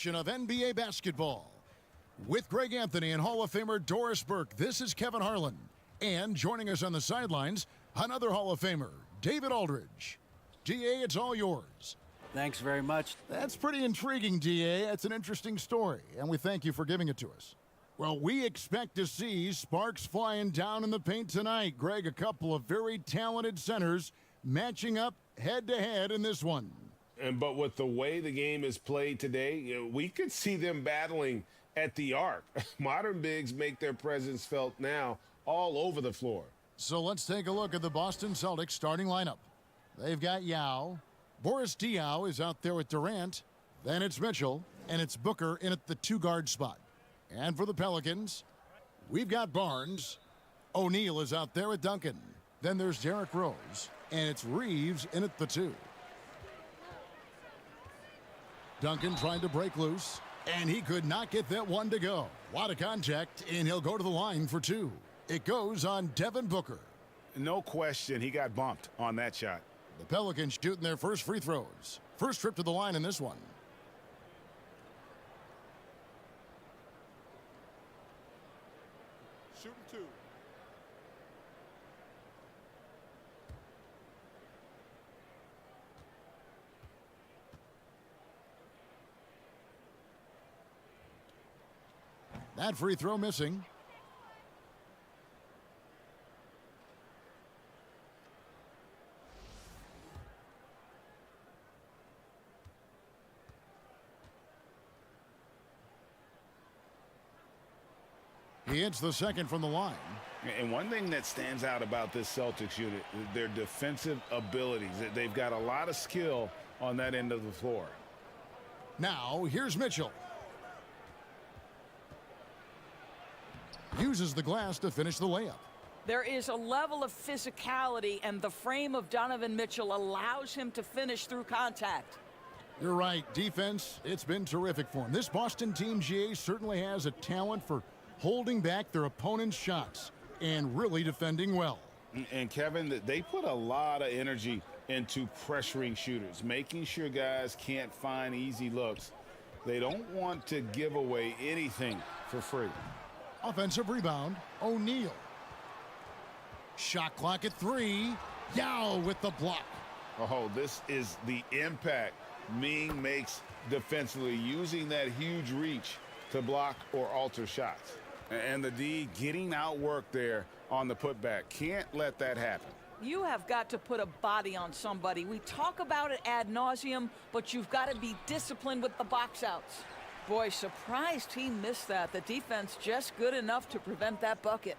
Of NBA basketball. With Greg Anthony and Hall of Famer Doris Burke, this is Kevin Harlan. And joining us on the sidelines, another Hall of Famer, David Aldridge. DA, it's all yours. Thanks very much. That's pretty intriguing, DA. It's an interesting story, and we thank you for giving it to us. Well, we expect to see sparks flying down in the paint tonight. Greg, a couple of very talented centers matching up head-to-head in this one. But with the way the game is played today, we could see them battling at the arc. Modern bigs make their presence felt now all over the floor. So let's take a look at the Boston Celtics starting lineup. They've got Yao. Boris Diaw is out there with Durant. Then it's Mitchell, and it's Booker in at the two-guard spot. And for the Pelicans, we've got Barnes. O'Neal is out there with Duncan. Then there's Derrick Rose, and it's Reeves in at the two. Duncan trying to break loose, and he could not get that one to go. A lot of contact, and he'll go to the line for two. It goes on Devin Booker. No question, he got bumped on that shot. The Pelicans shooting their first free throws. First trip to the line in this one. Shooting two. That free throw missing. He hits the second from the line. And one thing that stands out about this Celtics unit, their defensive abilities. They've got a lot of skill on that end of the floor. Now, here's Mitchell. Uses the glass to finish the layup. There is a level of physicality, and the frame of Donovan Mitchell allows him to finish through contact. You're right. Defense, it's been terrific for him. This Boston team, GA, certainly has a talent for holding back their opponent's shots and really defending well. And Kevin, they put a lot of energy into pressuring shooters, making sure guys can't find easy looks. They don't want to give away anything for free. Offensive rebound, O'Neal. Shot clock at 3. Yao with the block. Oh, this is the impact Ming makes defensively, using that huge reach to block or alter shots. And the D getting outworked there on the putback. Can't let that happen. You have got to put a body on somebody. We talk about it ad nauseum, but you've got to be disciplined with the box outs. Boy, surprised he missed that. The defense just good enough to prevent that bucket.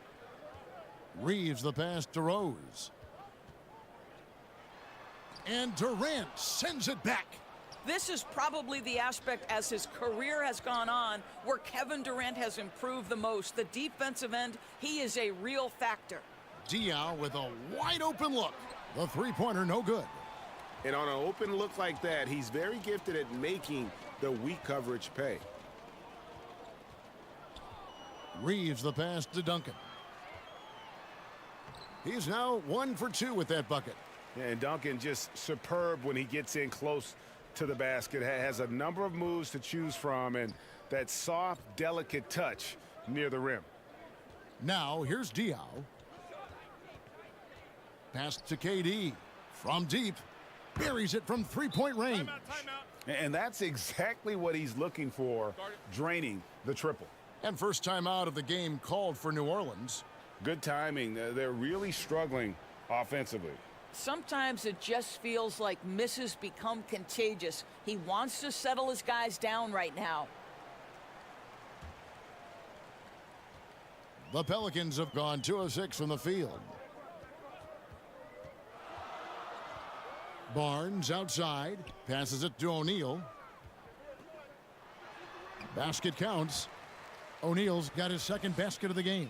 Reeves the pass to Rose. And Durant sends it back. This is probably the aspect as his career has gone on where Kevin Durant has improved the most. The defensive end, he is a real factor. Diaw with a wide open look. The three-pointer no good. And on an open look like that, he's very gifted at making the weak coverage pay. Reeves the pass to Duncan. He's now 1 for 2 with that bucket. And Duncan just superb when he gets in close to the basket. Has a number of moves to choose from, and that soft, delicate touch near the rim. Now here's Diaw. Pass to KD. From deep. Buries it from three-point range. Timeout. And that's exactly what he's looking for, draining the triple. And first time out of the game called for New Orleans. Good timing. They're really struggling offensively. Sometimes it just feels like misses become contagious. He wants to settle his guys down right now. The Pelicans have gone 2 of 6 from the field. Barnes outside, passes it to O'Neal. Basket counts. O'Neal's got his second basket of the game.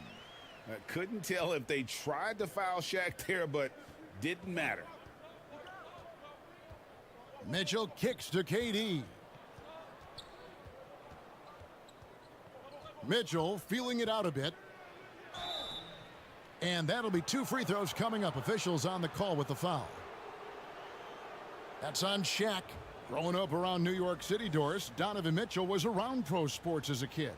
I couldn't tell if they tried to foul Shaq there, but didn't matter. Mitchell kicks to KD. Mitchell feeling it out a bit. And that'll be 2 free throws coming up. Officials on the call with the foul. That's on Shaq. Growing up around New York City, Doris, Donovan Mitchell was around pro sports as a kid.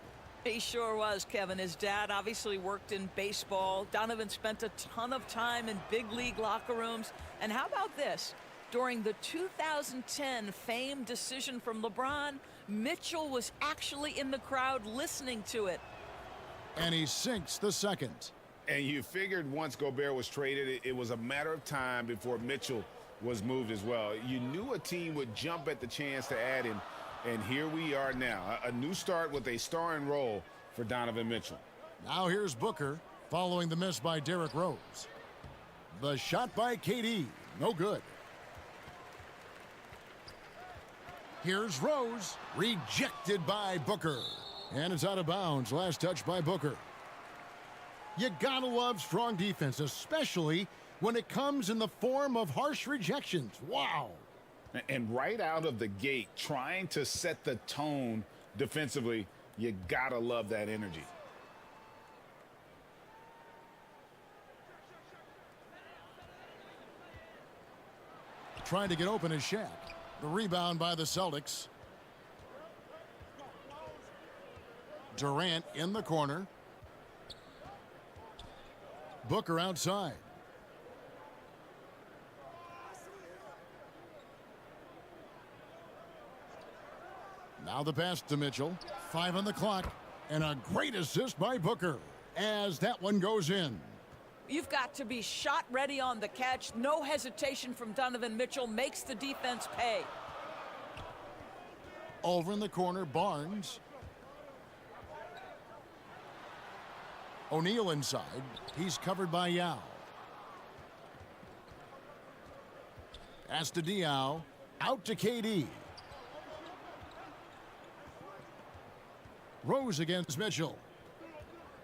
He sure was, Kevin. His dad obviously worked in baseball. Donovan spent a ton of time in big league locker rooms. And how about this? During the 2010 famed decision from LeBron, Mitchell was actually in the crowd listening to it. And he sinks the second. And you figured once Gobert was traded, it was a matter of time before Mitchell was moved as well. You knew a team would jump at the chance to add him, and here we are now. A new start with a starring role for Donovan Mitchell. Now here's Booker following the miss by Derrick Rose. The shot by KD, no good. Here's Rose, rejected by Booker. And it's out of bounds. Last touch by Booker. You gotta love strong defense, especially when it comes in the form of harsh rejections. Wow. And right out of the gate, trying to set the tone defensively, you gotta love that energy. Trying to get open is Shaq. The rebound by the Celtics. Durant in the corner. Booker outside. Now the pass to Mitchell. 5 on the clock. And a great assist by Booker as that one goes in. You've got to be shot ready on the catch. No hesitation from Donovan Mitchell makes the defense pay. Over in the corner, Barnes. O'Neal inside. He's covered by Yao. Pass to Diaw. Out to KD. Rose against Mitchell.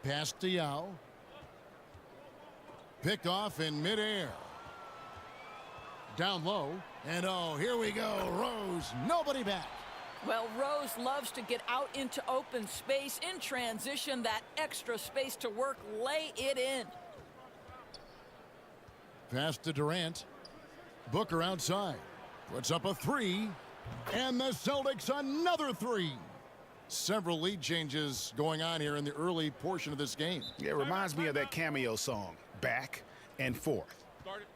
Pass to Yao. Picked off in midair. Down low. And oh, here we go. Rose, nobody back. Well, Rose loves to get out into open space in transition. That extra space to work, lay it in. Pass to Durant. Booker outside. Puts up a 3. And the Celtics another 3. Several lead changes going on here in the early portion of this game. Yeah, it reminds me of that cameo song, Back and Forth.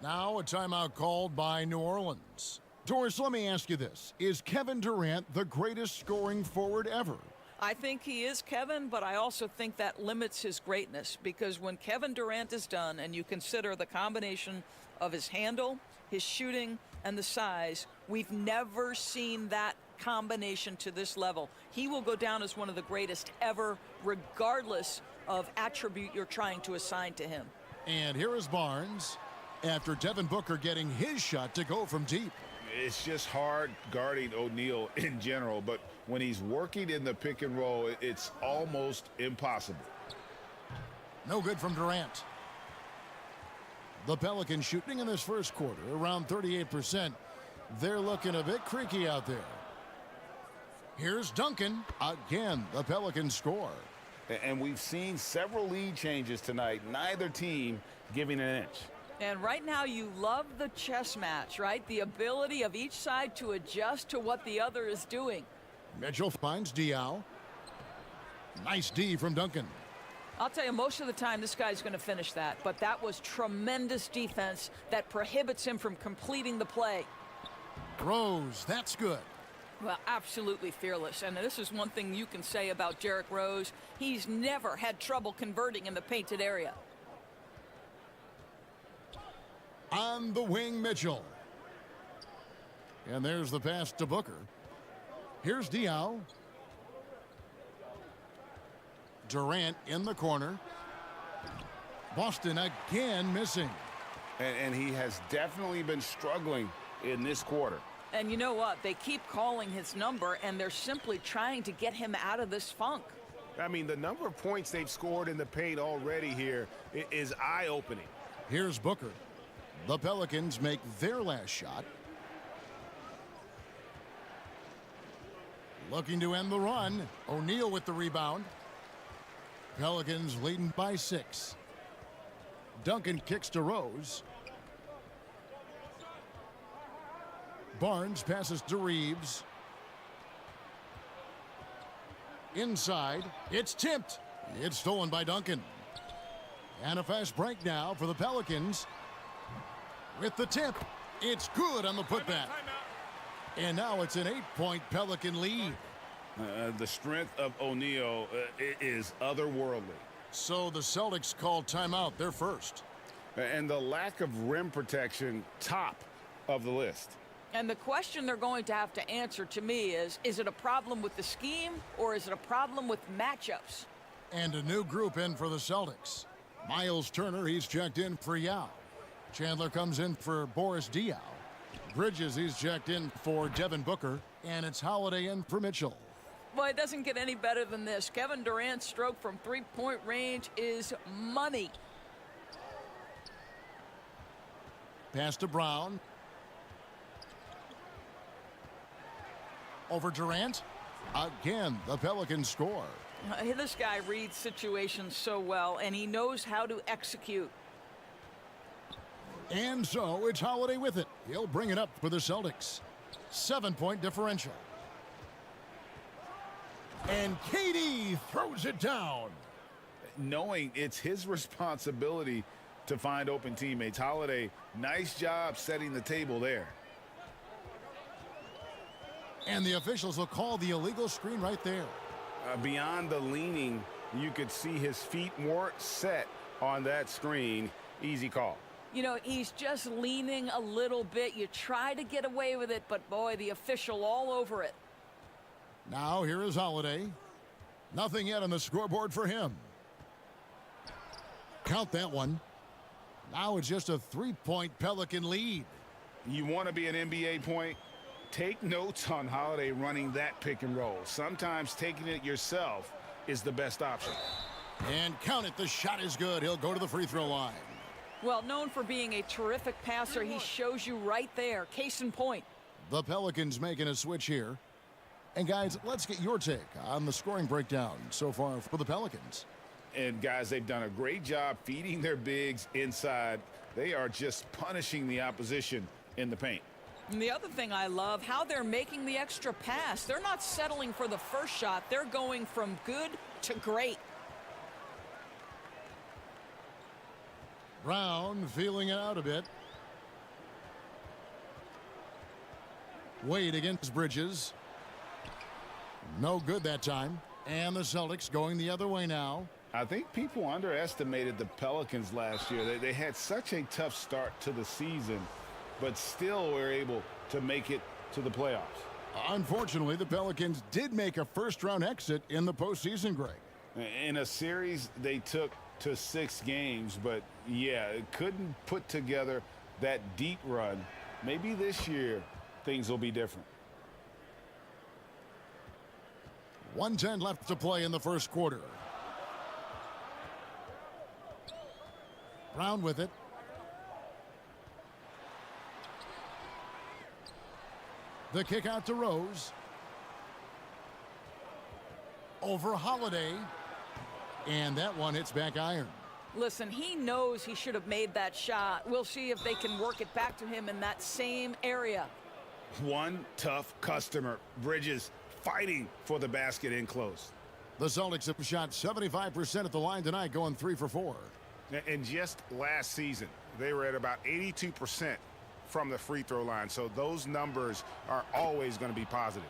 Now a timeout called by New Orleans. Doris, let me ask you this. Is Kevin Durant the greatest scoring forward ever? I think he is, Kevin, but I also think that limits his greatness, because when Kevin Durant is done and you consider the combination of his handle, his shooting, and the size, we've never seen that combination to this level. He will go down as one of the greatest ever, regardless of attribute you're trying to assign to him. And here is Barnes after Devin Booker getting his shot to go from deep. It's just hard guarding O'Neal in general, but when he's working in the pick and roll, it's almost impossible. No good from Durant. The Pelicans shooting in this first quarter around 38%. They're looking a bit creaky out there. Here's Duncan. Again, the Pelicans score. And we've seen several lead changes tonight, neither team giving an inch. And right now you love the chess match, right? The ability of each side to adjust to what the other is doing. Mitchell finds Diaw. Nice D from Duncan. I'll tell you, most of the time this guy's going to finish that, but that was tremendous defense that prohibits him from completing the play. Rose, that's good. Well, absolutely fearless. And this is one thing you can say about Derrick Rose. He's never had trouble converting in the painted area. On the wing, Mitchell. And there's the pass to Booker. Here's Diaw. Durant in the corner. Boston again missing. And he has definitely been struggling in this quarter. And you know what? They keep calling his number, and they're simply trying to get him out of this funk. I mean, the number of points they've scored in the paint already here is eye-opening. Here's Booker. The Pelicans make their last shot. Looking to end the run. O'Neal with the rebound. Pelicans leading by 6. Duncan kicks to Rose. Barnes passes to Reeves. Inside, it's tipped. It's stolen by Duncan. And a fast break now for the Pelicans. With the tip, it's good on the putback. And now it's an 8-point Pelican lead. The strength of O'Neal is otherworldly. So the Celtics called timeout. They're first. And the lack of rim protection, top of the list. And the question they're going to have to answer to me is it a problem with the scheme or is it a problem with matchups? And a new group in for the Celtics. Miles Turner, he's checked in for Yao. Chandler comes in for Boris Diaw. Bridges, he's checked in for Devin Booker. And it's Holiday in for Mitchell. Boy, it doesn't get any better than this. Kevin Durant's stroke from three-point range is money. Pass to Brown. Over Durant. Again, the Pelicans score. This guy reads situations so well, and he knows how to execute. And so it's Holiday with it. He'll bring it up for the Celtics. 7-point differential. And KD throws it down. Knowing it's his responsibility to find open teammates. Holiday, nice job setting the table there. And the officials will call the illegal screen right there. Beyond the leaning, you could see his feet weren't set on that screen. Easy call. You know, he's just leaning a little bit. You try to get away with it, but boy, the official all over it. Now here is Holiday. Nothing yet on the scoreboard for him. Count that one. Now it's just a 3-point Pelican lead. You want to be an NBA point? Take notes on Holiday running that pick and roll. Sometimes taking it yourself is the best option. And count it, the shot is good. He'll go to the free throw line. Well, known for being a terrific passer, he shows you right there. Case in point. The Pelicans making a switch here. And guys, let's get your take on the scoring breakdown so far for the Pelicans. And guys, they've done a great job feeding their bigs inside. They are just punishing the opposition in the paint. And the other thing I love, how they're making the extra pass. They're not settling for the first shot. They're going from good to great. Brown feeling it out a bit. Wade against Bridges. No good that time. And the Celtics going the other way now. I think people underestimated the Pelicans last year. They had such a tough start to the season, but still were able to make it to the playoffs. Unfortunately, the Pelicans did make a first-round exit in the postseason, Greg. In a series they took to 6 games, but yeah, couldn't put together that deep run. Maybe this year things will be different. 1:10 left to play in the first quarter. Brown with it. The kick out to Rose. Over Holiday. And that one hits back iron. Listen, he knows he should have made that shot. We'll see if they can work it back to him in that same area. One tough customer. Bridges fighting for the basket in close. The Celtics have shot 75% at the line tonight, going 3 for 4. And just last season, they were at about 82% from the free throw line. So those numbers are always going to be positive.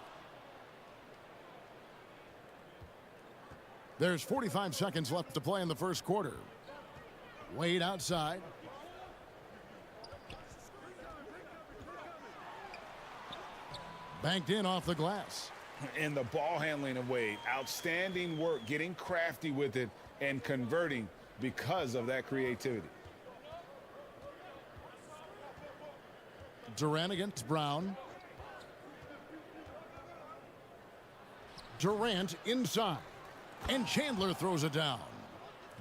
There's 45 seconds left to play in the first quarter. Wade outside. Banked in off the glass. And the ball handling of Wade. Outstanding work getting crafty with it and converting because of that creativity. Durant against Brown. Durant inside. And Chandler throws it down.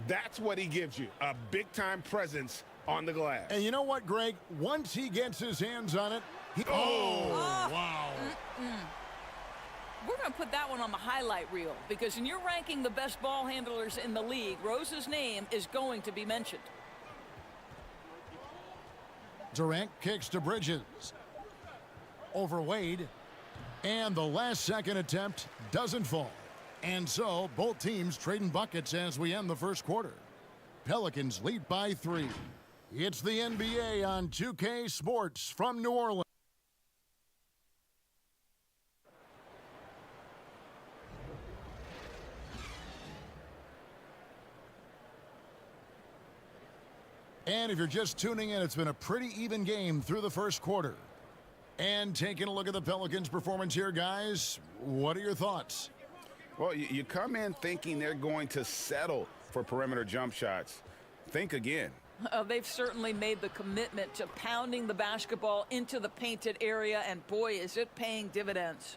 That's what he gives you, a big-time presence on the glass. And you know what, Greg? Once he gets his hands on it, wow. We're going to put that one on the highlight reel because when you're ranking the best ball handlers in the league, Rose's name is going to be mentioned. Durant kicks to Bridges. Over Wade. And the last second attempt doesn't fall. And so both teams trading buckets as we end the first quarter. Pelicans lead by 3. It's the NBA on 2K Sports from New Orleans. And if you're just tuning in, it's been a pretty even game through the first quarter. And taking a look at the Pelicans' performance here, guys, what are your thoughts? Well, you come in thinking they're going to settle for perimeter jump shots. Think again. They've certainly made the commitment to pounding the basketball into the painted area, and boy, is it paying dividends.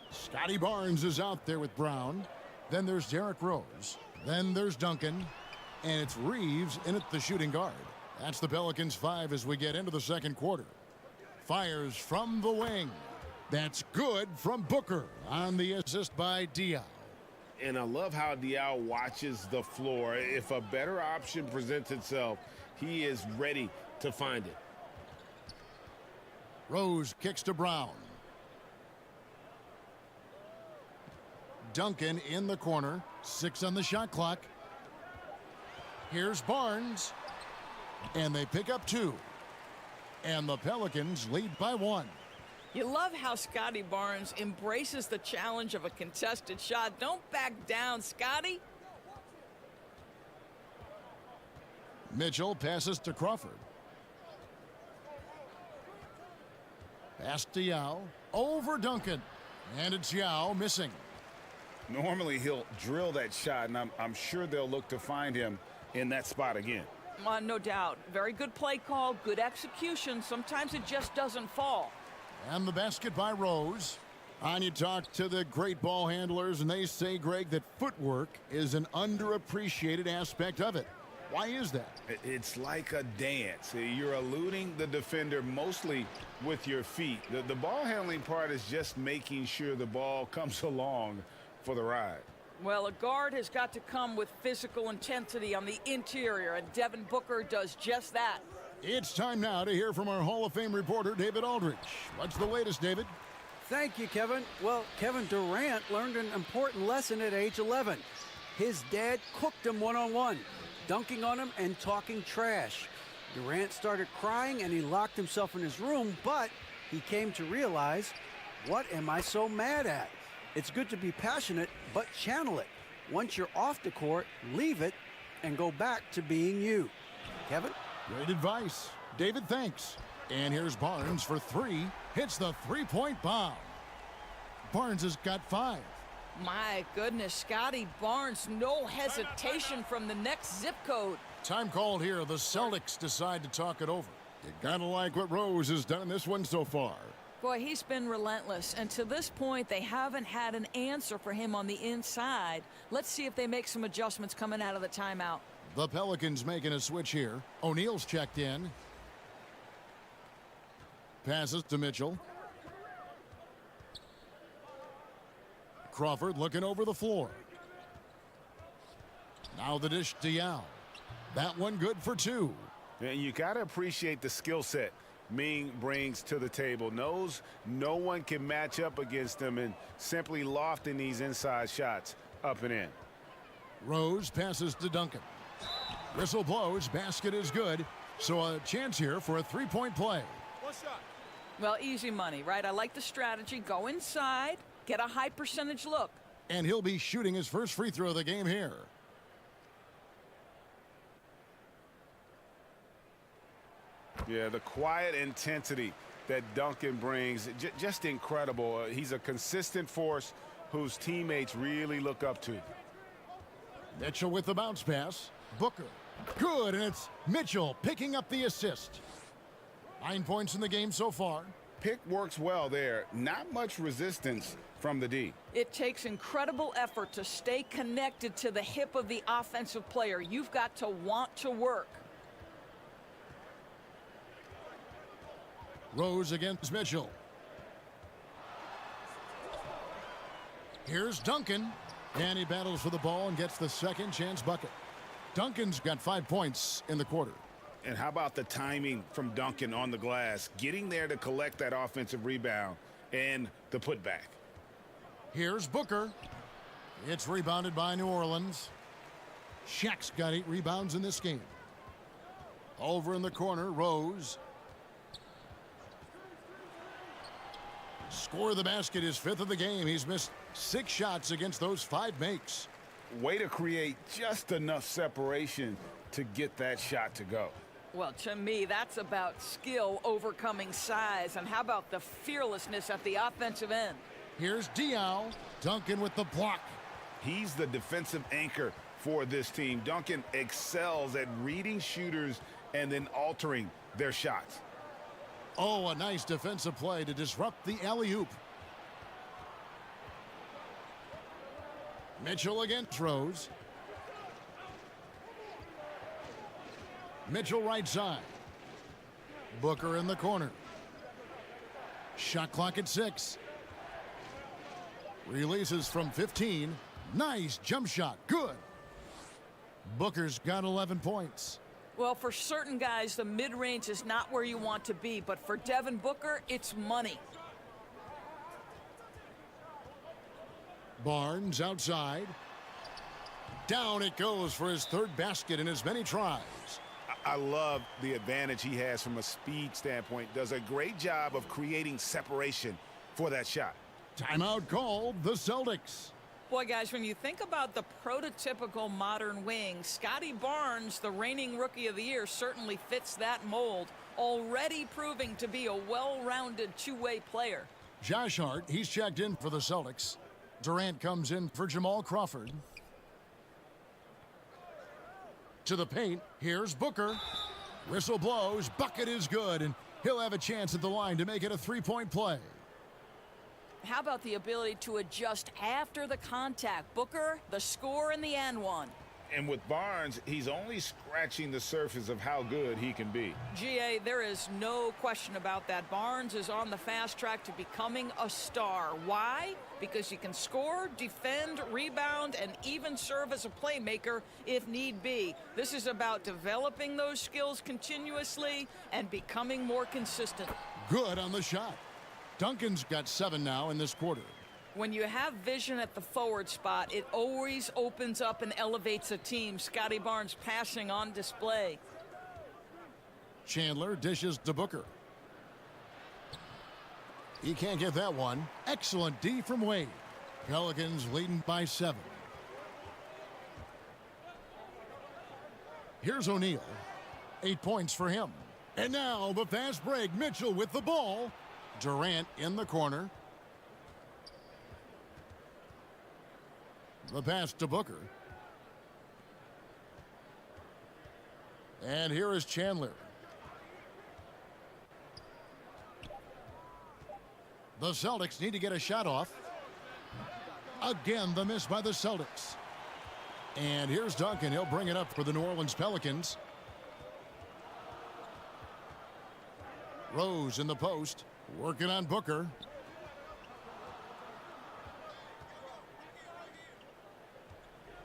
Scotty Barnes is out there with Brown. Then there's Derrick Rose. Then there's Duncan. And it's Reeves in at the shooting guard. That's the Pelicans 5 as we get into the second quarter. Fires from the wing. That's good from Booker on the assist by Diaw. And I love how Diaw watches the floor. If a better option presents itself, he is ready to find it. Rose kicks to Brown. Duncan in the corner. 6 on the shot clock. Here's Barnes. And they pick up 2. And the Pelicans lead by 1. You love how Scotty Barnes embraces the challenge of a contested shot. Don't back down, Scotty. Mitchell passes to Crawford. Pass to Yao. Over Duncan. And it's Yao missing. Normally he'll drill that shot, and I'm sure they'll look to find him in that spot again. No doubt. Very good play call, good execution. Sometimes it just doesn't fall. And the basket by Rose. And you talk to the great ball handlers, and they say, Greg, that footwork is an underappreciated aspect of it. Why is that? It's like a dance. You're eluding the defender mostly with your feet. The ball handling part is just making sure the ball comes along for the ride. Well, a guard has got to come with physical intensity on the interior, and Devin Booker does just that. It's time now to hear from our Hall of Fame reporter, David Aldrich. What's the latest, David? Thank you, Kevin. Well, Kevin Durant learned an important lesson at age 11. His dad cooked him one-on-one, dunking on him and talking trash. Durant started crying and he locked himself in his room, but he came to realize, what am I so mad at? It's good to be passionate, but channel it. Once you're off the court, leave it and go back to being you. Kevin? Great advice. David, thanks. And here's Barnes for 3. Hits the three-point bomb. Barnes has got 5. My goodness, Scotty Barnes, no hesitation from the next zip code. Time called here. The Celtics decide to talk it over. You gotta like what Rose has done in this one so far. Boy, he's been relentless, and to this point, they haven't had an answer for him on the inside. Let's see if they make some adjustments coming out of the timeout. The Pelicans making a switch here. O'Neal's checked in. Passes to Mitchell. Crawford looking over the floor. Now the dish to Yao. That one good for 2. And you got to appreciate the skill set Ming brings to the table. Knows no one can match up against him, and simply lofting these inside shots up and in. Rose passes to Duncan. Whistle blows. Basket is good. So a chance here for a three-point play. Well, easy money, right? I like the strategy. Go inside, get a high percentage look. And he'll be shooting his first free throw of the game here. Yeah, the quiet intensity that Duncan brings, just incredible. He's a consistent force whose teammates really look up to. Mitchell with the bounce pass. Booker. Good, and it's Mitchell picking up the assist. 9 points in the game so far. Pick works well there. Not much resistance from the D. It takes incredible effort to stay connected to the hip of the offensive player. You've got to want to work. Rose against Mitchell. Here's Duncan. And he battles for the ball and gets the second chance bucket. Duncan's got 5 points in the quarter. And how about the timing from Duncan on the glass, getting there to collect that offensive rebound and the putback. Here's Booker. It's rebounded by New Orleans. Shaq's got 8 rebounds in this game. Over in the corner, Rose. Score of the basket is 5th of the game. He's missed 6 shots against those 5 makes. Way to create just enough separation to get that shot to go. Well, to me, that's about skill overcoming size. And how about the fearlessness at the offensive end? Here's Diaw. Duncan with the block. He's the defensive anchor for this team. Duncan excels at reading shooters and then altering their shots. Oh, a nice defensive play to disrupt the alley-oop. Mitchell against Rose. Mitchell right side. Booker in the corner. Shot clock at 6. Releases from 15. Nice jump shot. Good. Booker's got 11 points. Well, for certain guys, the mid-range is not where you want to be, but for Devin Booker, it's money. Barnes outside. Down it goes for his 3rd basket in as many tries. I love the advantage he has from a speed standpoint. Does a great job of creating separation for that shot. Timeout called, the Celtics. Boy, guys, when you think about the prototypical modern wing, Scotty Barnes, the reigning Rookie of the Year, certainly fits that mold, already proving to be a well-rounded two-way player. Josh Hart, he's checked in for the Celtics. Durant comes in for Jamal Crawford. To the paint, here's Booker. Whistle blows, bucket is good, and he'll have a chance at the line to make it a 3-point play. How about the ability to adjust after the contact? Booker, the score and the and one. And with Barnes, he's only scratching the surface of how good he can be. GA, there is no question about that. Barnes is on the fast track to becoming a star. Why? Because he can score, defend, rebound, and even serve as a playmaker if need be. This is about developing those skills continuously and becoming more consistent. Good on the shot. Duncan's got 7 now in this quarter. When you have vision at the forward spot, it always opens up and elevates a team. Scotty Barnes passing on display. Chandler dishes to Booker. He can't get that one. Excellent D from Wade. Pelicans leading by 7. Here's O'Neal. 8 points for him. And now the fast break. Mitchell with the ball. Durant in the corner. The pass to Booker. And here is Chandler. The Celtics need to get a shot off. Again, the miss by the Celtics. And here's Duncan. He'll bring it up for the New Orleans Pelicans. Rose in the post. Working on Booker.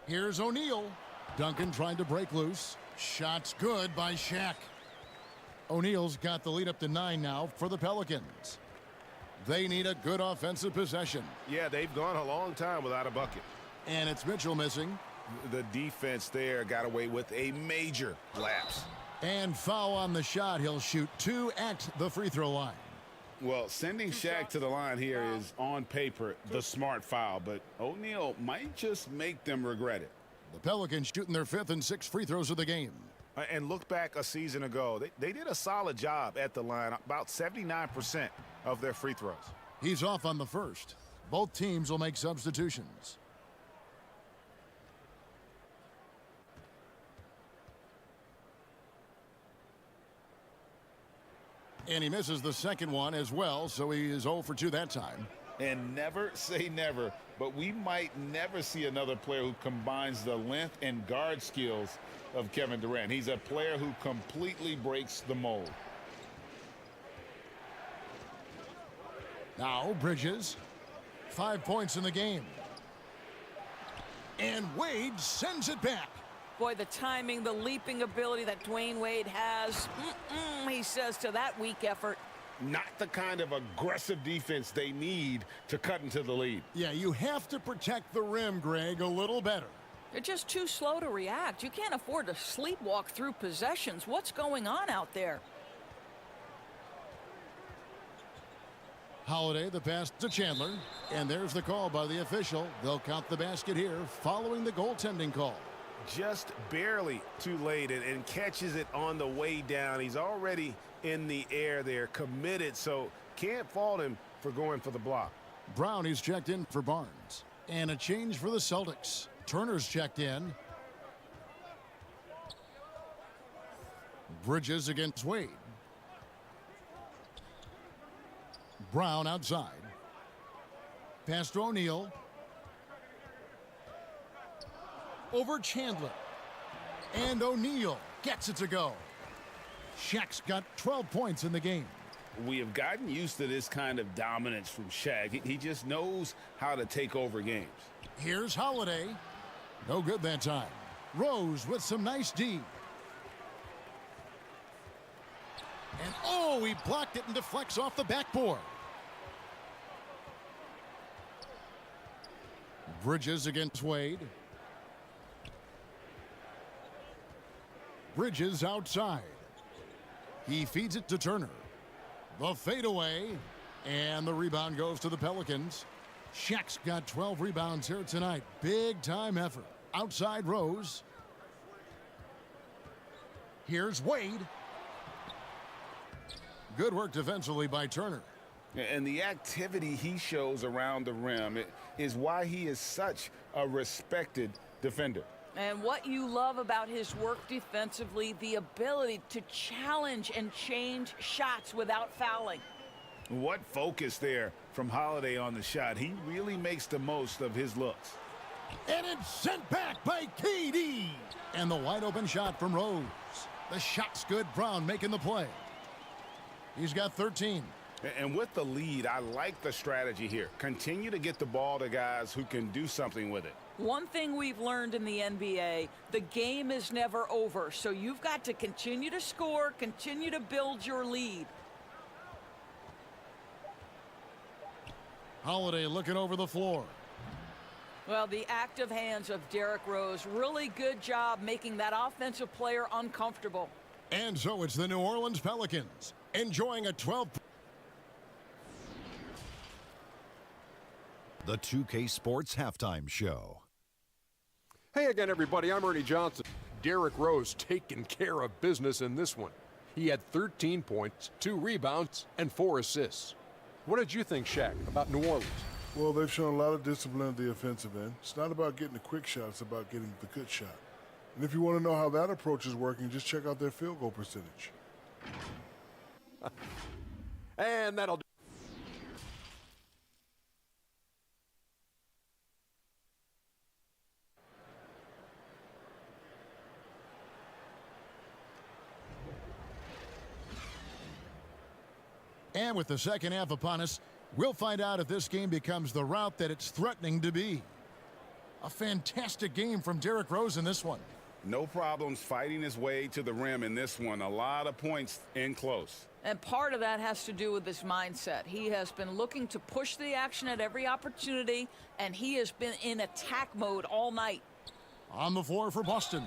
Here's O'Neal. Duncan trying to break loose. Shots good by Shaq. O'Neal's got the lead up to 9 now for the Pelicans. They need a good offensive possession. Yeah, they've gone a long time without a bucket. And it's Mitchell missing. The defense there got away with a major lapse. And foul on the shot. He'll shoot 2 at the free throw line. Well, sending Shaq to the line here is, on paper, the smart foul, but O'Neal might just make them regret it. The Pelicans shooting their 5th and 6th free throws of the game. And look back a season ago, they did a solid job at the line, about 79% of their free throws. He's off on the first. Both teams will make substitutions. And he misses the second one as well, so he is 0 for 2 that time. And never say never, but we might never see another player who combines the length and guard skills of Kevin Durant. He's a player who completely breaks the mold. Now Bridges. 5 points in the game. And Wade sends it back. Boy, the timing, the leaping ability that Dwayne Wade has, he says to that weak effort. Not the kind of aggressive defense they need to cut into the lead. Yeah, you have to protect the rim, Greg, a little better. They're just too slow to react. You can't afford to sleepwalk through possessions. What's going on out there? Holiday, the pass to Chandler. And there's the call by the official. They'll count the basket here following the goaltending call. Just barely too late and catches it on the way down. He's already in the air there, committed, so can't fault him for going for the block. Brownie's checked in for Barnes. And a change for the Celtics. Turner's checked in. Bridges against Wade. Brown outside. Pass to O'Neal. Over Chandler. And O'Neal gets it to go. Shaq's got 12 points in the game. We have gotten used to this kind of dominance from Shaq. He just knows how to take over games. Here's Holiday. No good that time. Rose with some nice D. And oh, he blocked it and deflects off the backboard. Bridges against Wade. Bridges outside. He feeds it to Turner. The fadeaway. And the rebound goes to the Pelicans. Shaq's got 12 rebounds here tonight. Big time effort. Outside Rose. Here's Wade. Good work defensively by Turner. And the activity he shows around the rim is why he is such a respected defender. And what you love about his work defensively, the ability to challenge and change shots without fouling. What focus there from Holiday on the shot. He really makes the most of his looks. And it's sent back by KD. And the wide open shot from Rose. The shot's good. Brown making the play. He's got 13. And with the lead, I like the strategy here. Continue to get the ball to guys who can do something with it. One thing we've learned in the NBA, the game is never over. So you've got to continue to score, continue to build your lead. Holiday looking over the floor. Well, the active hands of Derrick Rose, really good job making that offensive player uncomfortable. And so it's the New Orleans Pelicans enjoying a 12. The 2K Sports Halftime Show. Hey again, everybody. I'm Ernie Johnson. Derrick Rose taking care of business in this one. He had 13 points, 2 rebounds, and 4 assists. What did you think, Shaq, about New Orleans? Well, they've shown a lot of discipline at the offensive end. It's not about getting a quick shot, it's about getting the good shot. And if you want to know how that approach is working, just check out their field goal percentage. And that'll do. And with the second half upon us, we'll find out if this game becomes the route that it's threatening to be. A fantastic game from Derrick Rose in this one. No problems fighting his way to the rim in this one. A lot of points in close. And part of that has to do with his mindset. He has been looking to push the action at every opportunity, and he has been in attack mode all night. On the floor for Boston,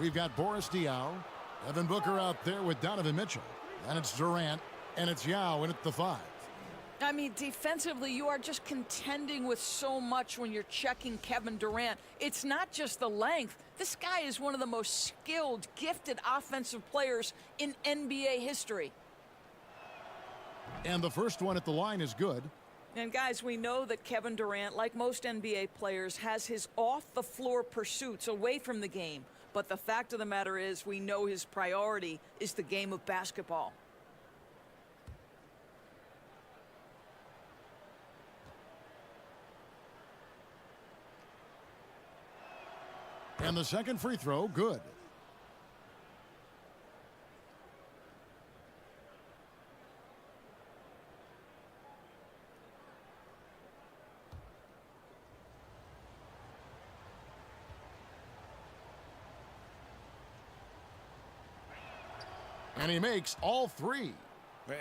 we've got Boris Diaw, Devin Booker out there with Donovan Mitchell. And it's Durant, and it's Yao in at the 5. I mean, defensively, you are just contending with so much when you're checking Kevin Durant. It's not just the length. This guy is one of the most skilled, gifted offensive players in NBA history. And the first one at the line is good. And guys, we know that Kevin Durant, like most NBA players, has his off-the-floor pursuits away from the game. But the fact of the matter is, we know his priority is the game of basketball. And the second free throw, good. And he makes all three.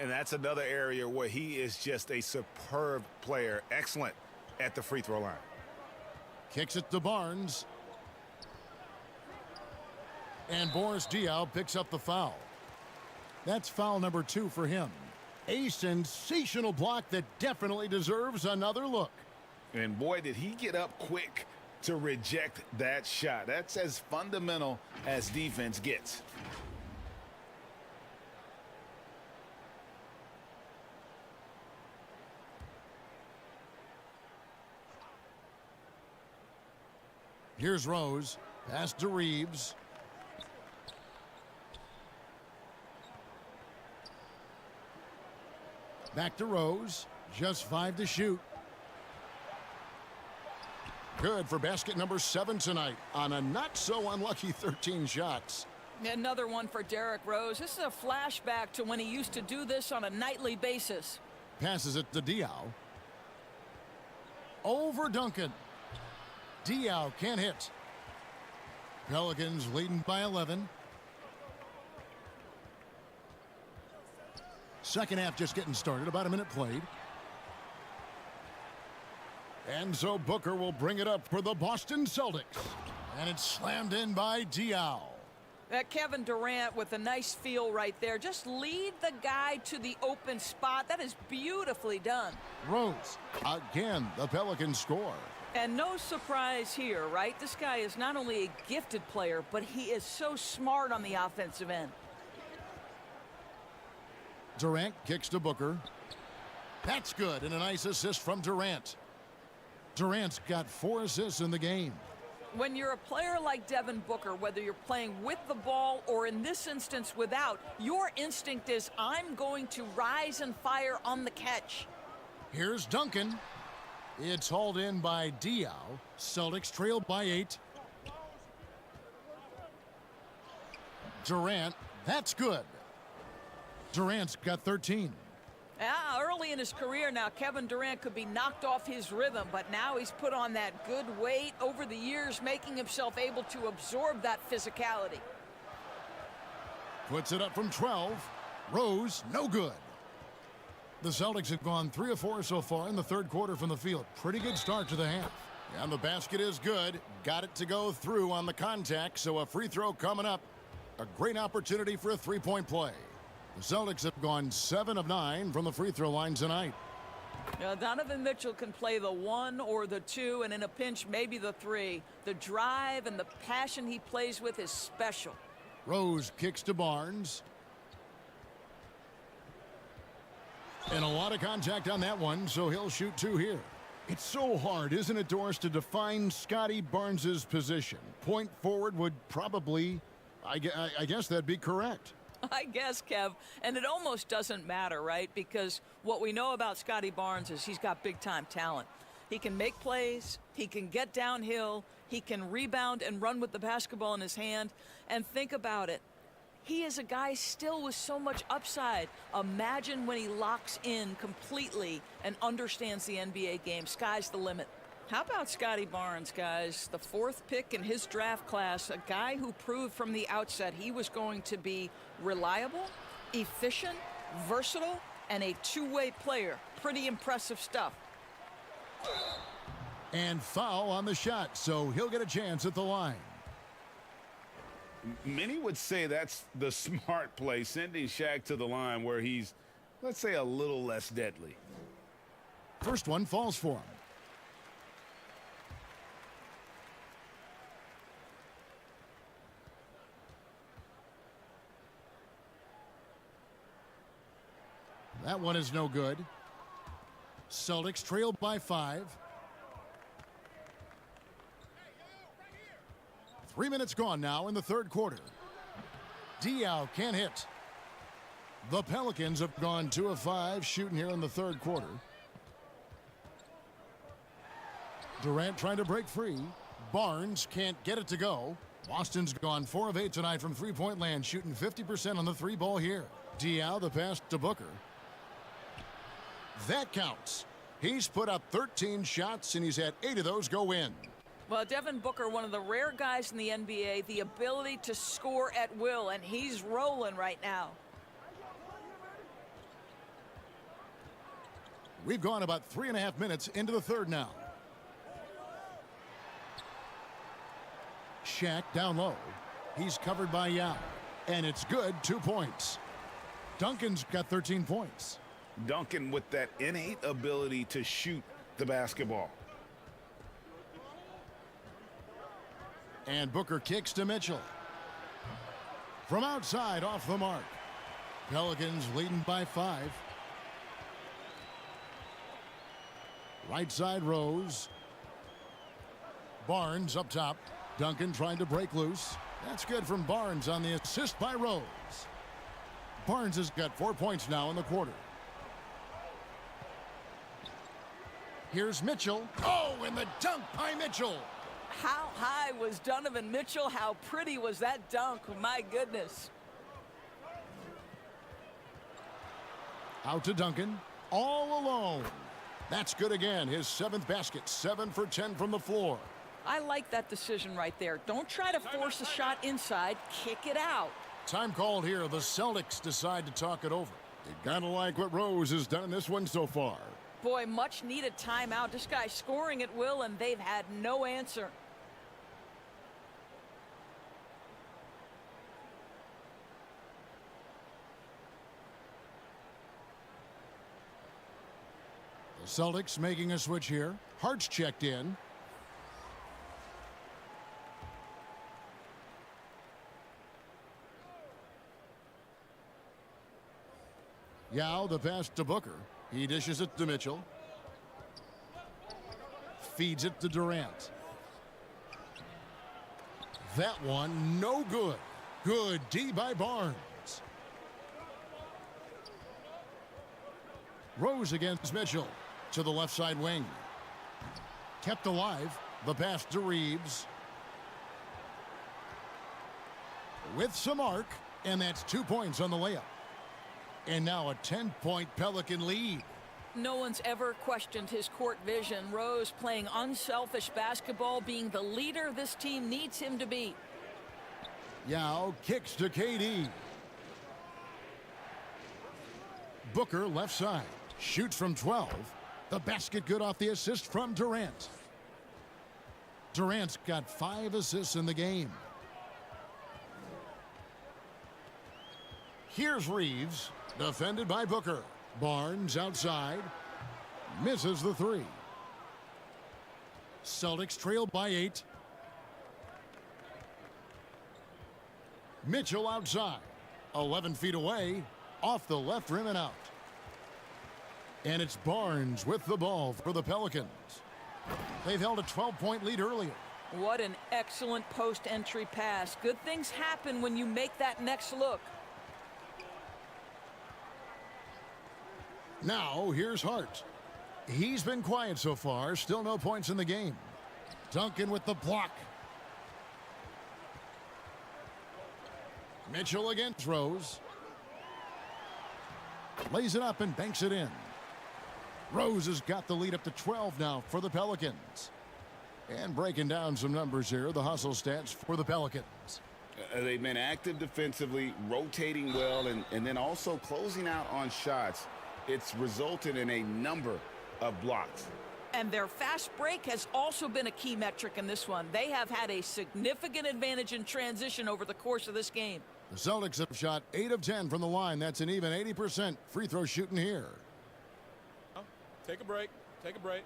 And that's another area where he is just a superb player. Excellent at the free throw line. Kicks it to Barnes. And Boris Diaw picks up the foul. That's foul number 2 for him. A sensational block that definitely deserves another look. And boy, did he get up quick to reject that shot. That's as fundamental as defense gets. Here's Rose. Pass to Reeves. Back to Rose. Just 5 to shoot. Good for basket number 7 tonight on a not-so-unlucky 13 shots. Another one for Derrick Rose. This is a flashback to when he used to do this on a nightly basis. Passes it to Diaw. Over Duncan. Diaw can't hit. Pelicans leading by 11. Second half just getting started. About a minute played. And so Booker will bring it up for the Boston Celtics. And it's slammed in by Diaw. Kevin Durant with a nice feel right there. Just lead the guy to the open spot. That is beautifully done. Rose. Again, the Pelicans score. And no surprise here, right? This guy is not only a gifted player, but he is so smart on the offensive end. Durant kicks to Booker. That's good, and a nice assist from Durant. Durant's got 4 assists in the game. When you're a player like Devin Booker, whether you're playing with the ball or in this instance without, your instinct is, I'm going to rise and fire on the catch. Here's Duncan. It's hauled in by Diaw. Celtics trail by 8. Durant, that's good. Durant's got 13. Early in his career now, Kevin Durant could be knocked off his rhythm, but now he's put on that good weight over the years, making himself able to absorb that physicality. Puts it up from 12. Rose, no good. The Celtics have gone 3 of 4 so far in the third quarter from the field. Pretty good start to the half. And the basket is good. Got it to go through on the contact, so a free throw coming up. A great opportunity for a three-point play. The Celtics have gone 7 of 9 from the free throw line tonight. Donovan Mitchell can play the 1 or the 2, and in a pinch, maybe the 3. The drive and the passion he plays with is special. Rose kicks to Barnes. And a lot of contact on that one, so he'll shoot 2 here. It's so hard, isn't it, Doris, to define Scotty Barnes's position? Point forward would probably, I guess that'd be correct. I guess, Kev, and it almost doesn't matter, right? Because what we know about Scotty Barnes is he's got big-time talent. He can make plays, he can get downhill, he can rebound and run with the basketball in his hand. And think about it. He is a guy still with so much upside. Imagine when he locks in completely and understands the NBA game. Sky's the limit. How about Scotty Barnes, guys? The 4th pick in his draft class, a guy who proved from the outset he was going to be reliable, efficient, versatile, and a two-way player. Pretty impressive stuff. And foul on the shot, so he'll get a chance at the line. Many would say that's the smart play, sending Shaq to the line where he's, let's say, a little less deadly. First one falls for him. That one is no good. Celtics trail by 5. 3 minutes gone now in the third quarter. Diaw can't hit. The Pelicans have gone 2 of 5 shooting here in the third quarter. Durant trying to break free. Barnes can't get it to go. Boston's gone 4 of 8 tonight from three-point land, shooting 50% on the 3-ball here. Diaw, the pass to Booker. That counts. He's put up 13 shots, and he's had 8 of those go in. Well, Devin Booker, one of the rare guys in the NBA, the ability to score at will, and he's rolling right now. We've gone about 3.5 minutes into the third now. Shaq down low. He's covered by Yao. And it's good, 2 points. Duncan's got 13 points. Duncan with that innate ability to shoot the basketball. And Booker kicks to Mitchell. From outside, off the mark. Pelicans leading by 5. Right side, Rose. Barnes up top. Duncan trying to break loose. That's good from Barnes on the assist by Rose. Barnes has got 4 points now in the quarter. Here's Mitchell. Oh, and the dunk by Mitchell. How high was Donovan Mitchell? How pretty was that dunk? My goodness. Out to Duncan. All alone. That's good again. His 7th basket. 7 for 10 from the floor. I like that decision right there. Don't try to force a shot inside. Kick it out. Time called here. The Celtics decide to talk it over. You gotta like what Rose has done in this one so far. Boy, much needed timeout. This guy's scoring at will, and they've had no answer. The Celtics making a switch here. Hart's checked in. Yao, the pass to Booker. He dishes it to Mitchell. Feeds it to Durant. That one, no good. Good D by Barnes. Rose against Mitchell. To the left side wing. Kept alive. The pass to Reeves. With some arc. And that's 2 points on the layup. And now a 10-point Pelican lead. No one's ever questioned his court vision. Rose playing unselfish basketball, being the leader this team needs him to be. Yao kicks to KD. Booker left side. Shoots from 12. The basket good off the assist from Durant. Durant's got 5 assists in the game. Here's Reeves. Defended by Booker. Barnes outside. Misses the 3. Celtics trail by 8. Mitchell outside. 11 feet away. Off the left rim and out. And it's Barnes with the ball for the Pelicans. They've held a 12-point lead earlier. What an excellent post-entry pass. Good things happen when you make that next look. Now, here's Hart. He's been quiet so far. Still no points in the game. Duncan with the block. Mitchell against Rose. Lays it up and banks it in. Rose has got the lead up to 12 now for the Pelicans. And breaking down some numbers here, the hustle stats for the Pelicans. They've been active defensively, rotating well, and then also closing out on shots. It's resulted in a number of blocks. And their fast break has also been a key metric in this one. They have had a significant advantage in transition over the course of this game. The Celtics have shot 8 of 10 from the line. That's an even 80% free throw shooting here. Take a break. Take a break.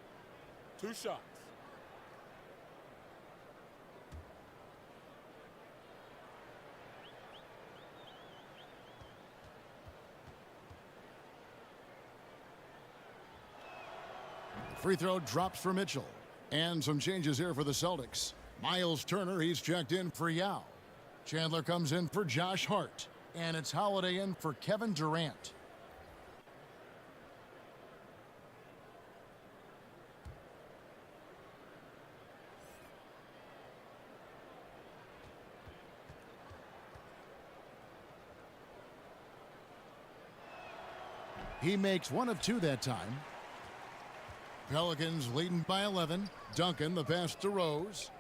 2 shots. Free throw drops for Mitchell. And some changes here for the Celtics. Miles Turner, he's checked in for Yao. Chandler comes in for Josh Hart. And it's Holiday in for Kevin Durant. He makes 1 of 2 that time. Pelicans leading by 11. Duncan, the pass to Rose.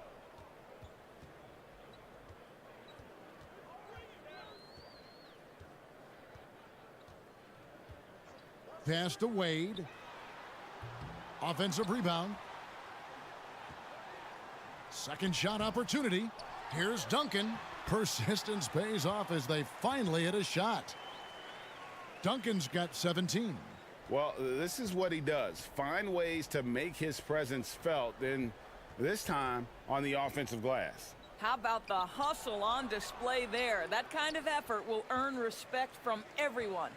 Pass to Wade. Offensive rebound. Second shot opportunity. Here's Duncan. Persistence pays off as they finally hit a shot. Duncan's got 17. Well, this is what he does. Find ways to make his presence felt, then this time on the offensive glass. How about the hustle on display there? That kind of effort will earn respect from everyone.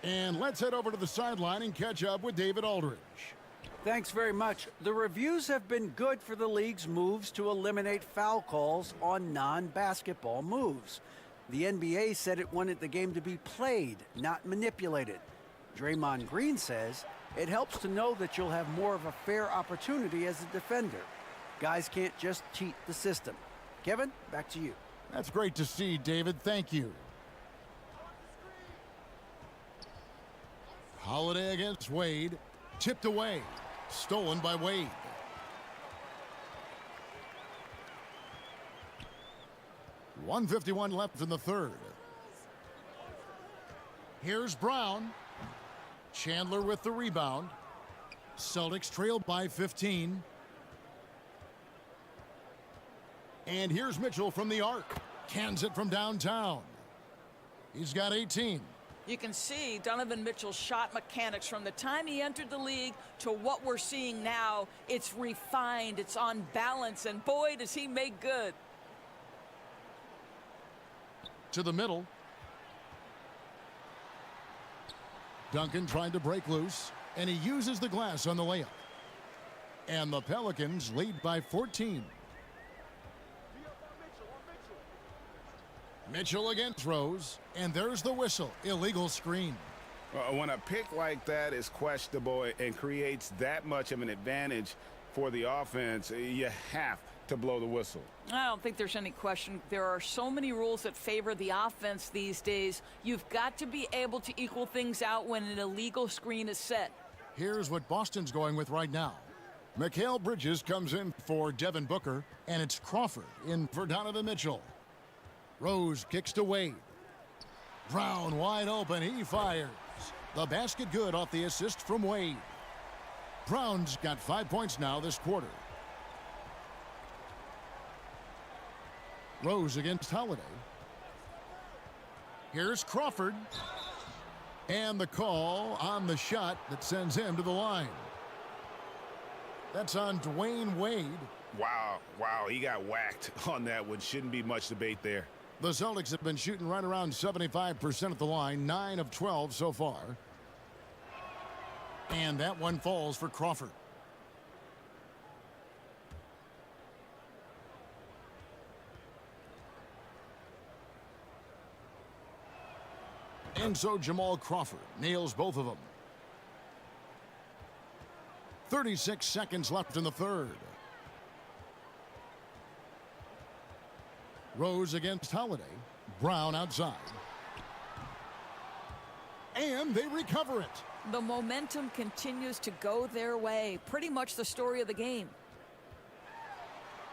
And let's head over to the sideline and catch up with David Aldridge. Thanks very much. The reviews have been good for the league's moves to eliminate foul calls on non-basketball moves. The NBA said it wanted the game to be played, not manipulated. Draymond Green says it helps to know that you'll have more of a fair opportunity as a defender. Guys can't just cheat the system. Kevin, back to you. That's great to see, David. Thank you. Holiday against Wade. Tipped away. Stolen by Wade. .151 left in the third. Here's Brown. Chandler with the rebound. Celtics trail by 15. And here's Mitchell from the arc. Cans it from downtown. He's got 18. You can see Donovan Mitchell's shot mechanics from the time he entered the league to what we're seeing now. It's refined, it's on balance, and boy, does he make good. To the middle. Duncan trying to break loose, and he uses the glass on the layup. And the Pelicans lead by 14. Mitchell against Rose, and there's the whistle. Illegal screen. When a pick like that is questionable and creates that much of an advantage for the offense, you have to blow the whistle. I don't think there's any question. There are so many rules that favor the offense these days. You've got to be able to equal things out when an illegal screen is set. Here's what Boston's going with right now. Mikal Bridges comes in for Devin Booker, and it's Crawford in for Donovan Mitchell. Rose kicks to Wade. Brown wide open. He fires. The basket good off the assist from Wade. Brown's got 5 points now this quarter. Rose against Holiday. Here's Crawford. And the call on the shot that sends him to the line. That's on Dwayne Wade. Wow, he got whacked on that one. Shouldn't be much debate there. The Celtics have been shooting right around 75% at the line, 9 of 12 so far. And that one falls for Crawford. And so Jamal Crawford nails both of them. 36 seconds left in the third. Rose against Holiday. Brown outside. And they recover it. The momentum continues to go their way. Pretty much the story of the game.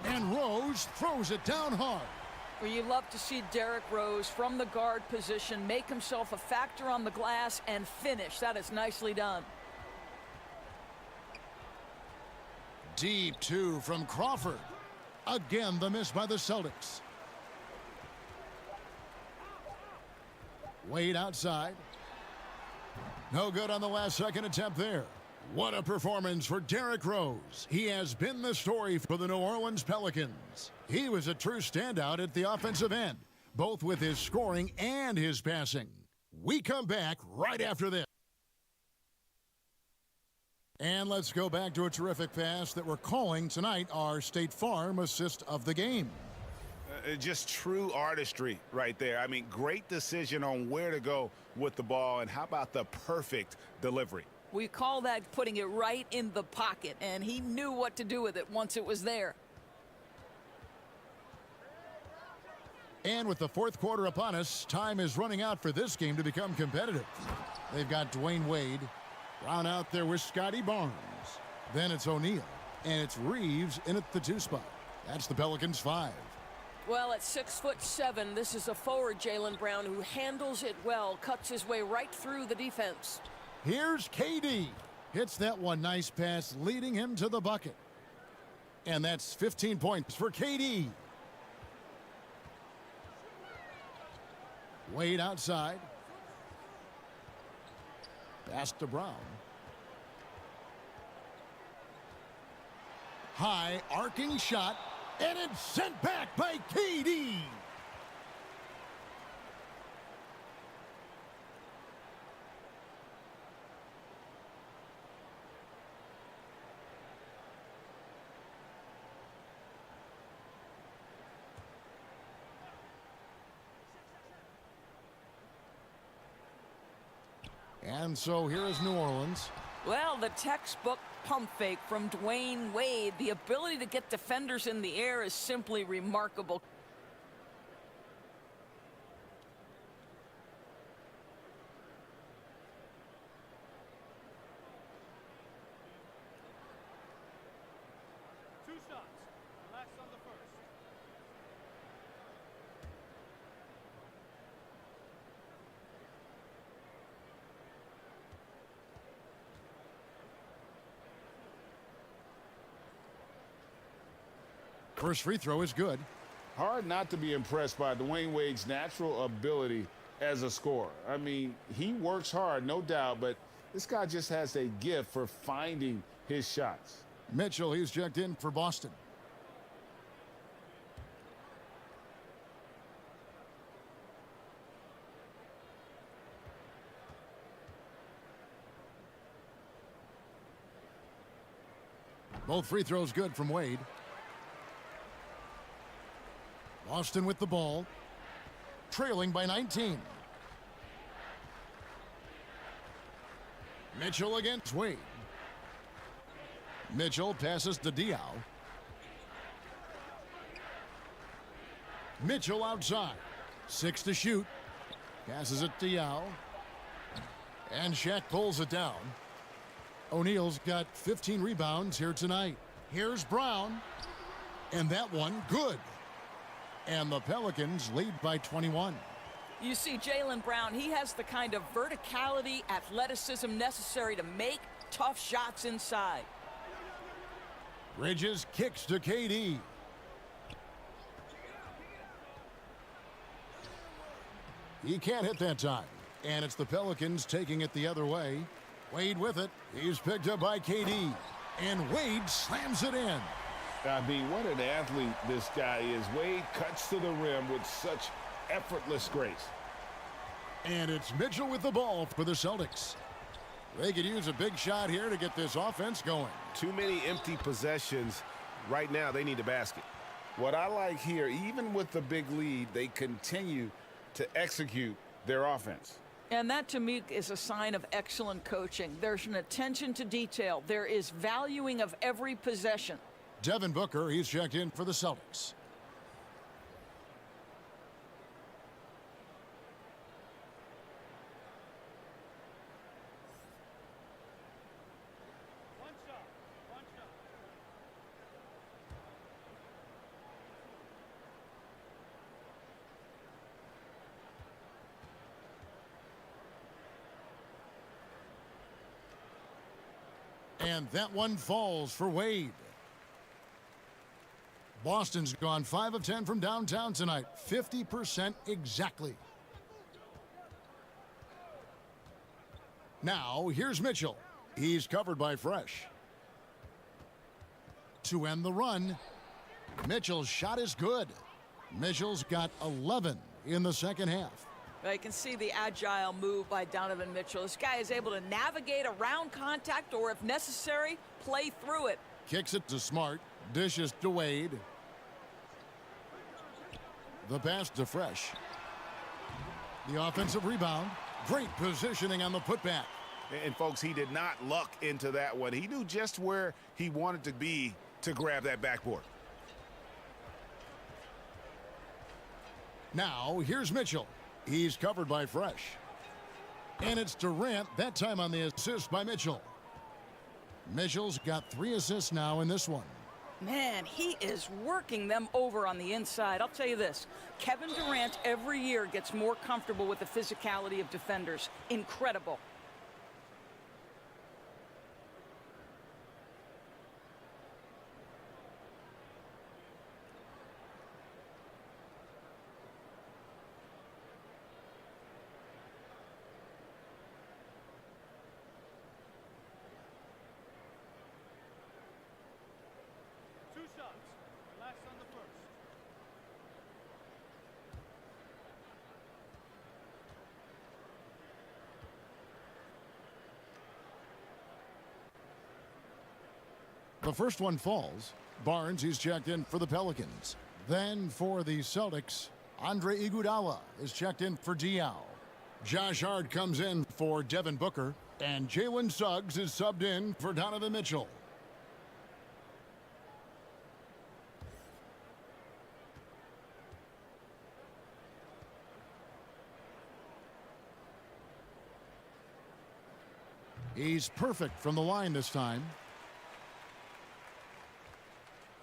And Rose throws it down hard. Well, you love to see Derrick Rose from the guard position make himself a factor on the glass and finish. That is nicely done. Deep two from Crawford. Again, the miss by the Celtics. Wade outside. No good on the last second attempt there. What a performance for Derrick Rose. He has been the story for the New Orleans Pelicans. He was a true standout at the offensive end, both with his scoring and his passing. We come back right after this. And let's go back to a terrific pass that we're calling tonight our State Farm assist of the game. Just true artistry right there. I mean, great decision on where to go with the ball, and how about the perfect delivery? We call that putting it right in the pocket, and he knew what to do with it once it was there. And with the fourth quarter upon us, time is running out for this game to become competitive. They've got Dwayne Wade. Brown out there with Scotty Barnes. Then it's O'Neal, and it's Reeves in at the 2 spot. That's the Pelicans 5. Well, at 6'7", this is a forward, Jaylen Brown, who handles it well, cuts his way right through the defense. Here's KD. Hits that one. Nice pass, leading him to the bucket. And that's 15 points for KD. Wade outside. Pass to Brown. High arcing shot, and it's sent back by KD. And so here is New Orleans. Well, the textbook pump fake from Dwayne Wade. The ability to get defenders in the air is simply remarkable. Two shots. Relax on the first. First free throw is good. Hard not to be impressed by Dwayne Wade's natural ability as a scorer. I mean, he works hard, no doubt, but this guy just has a gift for finding his shots. Mitchell, he's checked in for Boston. Both free throws good from Wade. Boston with the ball, trailing by 19. Mitchell against Wade. Mitchell passes to Diaw. Mitchell outside. 6 to shoot. Passes it to Diaw. And Shaq pulls it down. O'Neal's got 15 rebounds here tonight. Here's Brown. And that one good. And the Pelicans lead by 21. You see Jaylen Brown, he has the kind of verticality, athleticism necessary to make tough shots inside. Bridges kicks to KD. He can't hit that time. And it's the Pelicans taking it the other way. Wade with it. He's picked up by KD. And Wade slams it in. I mean, what an athlete this guy is. Wade cuts to the rim with such effortless grace. And it's Mitchell with the ball for the Celtics. They could use a big shot here to get this offense going. Too many empty possessions. Right now, they need a basket. What I like here, even with the big lead, they continue to execute their offense. And that, to me, is a sign of excellent coaching. There's an attention to detail. There is valuing of every possession. Devin Booker, he's checked in for the Celtics. One shot. One shot. And that one falls for Wade. Boston's gone 5 of 10 from downtown tonight. 50% exactly. Now, here's Mitchell. He's covered by Fresh. To end the run, Mitchell's shot is good. Mitchell's got 11 in the second half. I can see the agile move by Donovan Mitchell. This guy is able to navigate around contact or, if necessary, play through it. Kicks it to Smart. Dishes to Wade. The pass to Fresh. The offensive rebound. Great positioning on the putback. And, folks, he did not luck into that one. He knew just where he wanted to be to grab that backboard. Now, here's Mitchell. He's covered by Fresh. And it's Durant, that time on the assist by Mitchell. Mitchell's got 3 assists now in this one. Man, he is working them over on the inside. I'll tell you this, Kevin Durant every year gets more comfortable with the physicality of defenders. Incredible. The first one falls. Barnes, he's checked in for the Pelicans. Then for the Celtics, Andre Iguodala is checked in for Diaw. Josh Hart comes in for Devin Booker. And Jalen Suggs is subbed in for Donovan Mitchell. He's perfect from the line this time.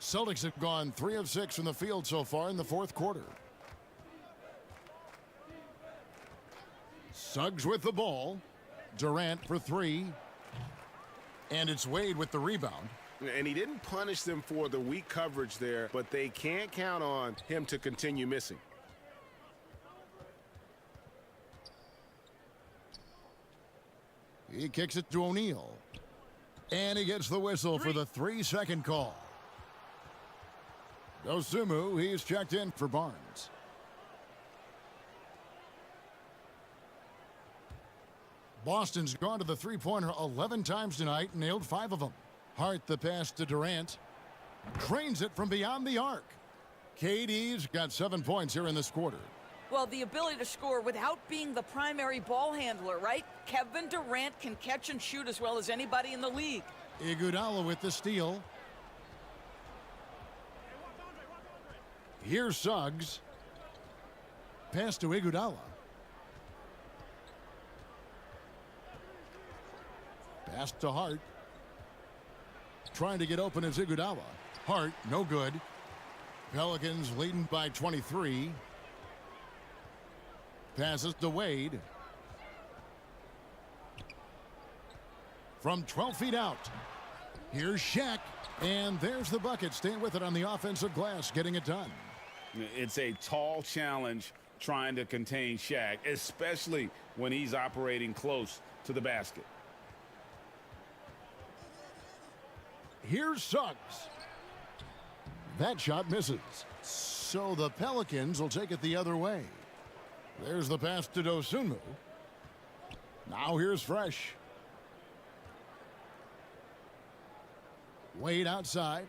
Celtics have gone 3 of 6 from the field so far in the fourth quarter. Suggs with the ball. Durant for 3. And it's Wade with the rebound. And he didn't punish them for the weak coverage there, but they can't count on him to continue missing. He kicks it to O'Neal. And he gets the whistle for the 3-second call. Dosunmu, he's checked in for Barnes. Boston's gone to the three-pointer 11 times tonight and nailed 5 of them. Hart the pass to Durant. Drains it from beyond the arc. KD's got 7 points here in this quarter. Well, the ability to score without being the primary ball handler, right? Kevin Durant can catch and shoot as well as anybody in the league. Iguodala with the steal. Here's Suggs. Pass to Iguodala. Pass to Hart. Trying to get open is Iguodala. Hart, no good. Pelicans leading by 23. Passes to Wade. From 12 feet out. Here's Shaq. And there's the bucket. Staying with it on the offensive glass, getting it done. It's a tall challenge trying to contain Shaq, especially when he's operating close to the basket. Here's Suggs. That shot misses. So the Pelicans will take it the other way. There's the pass to Dosunmu. Now here's Fresh. Wade outside.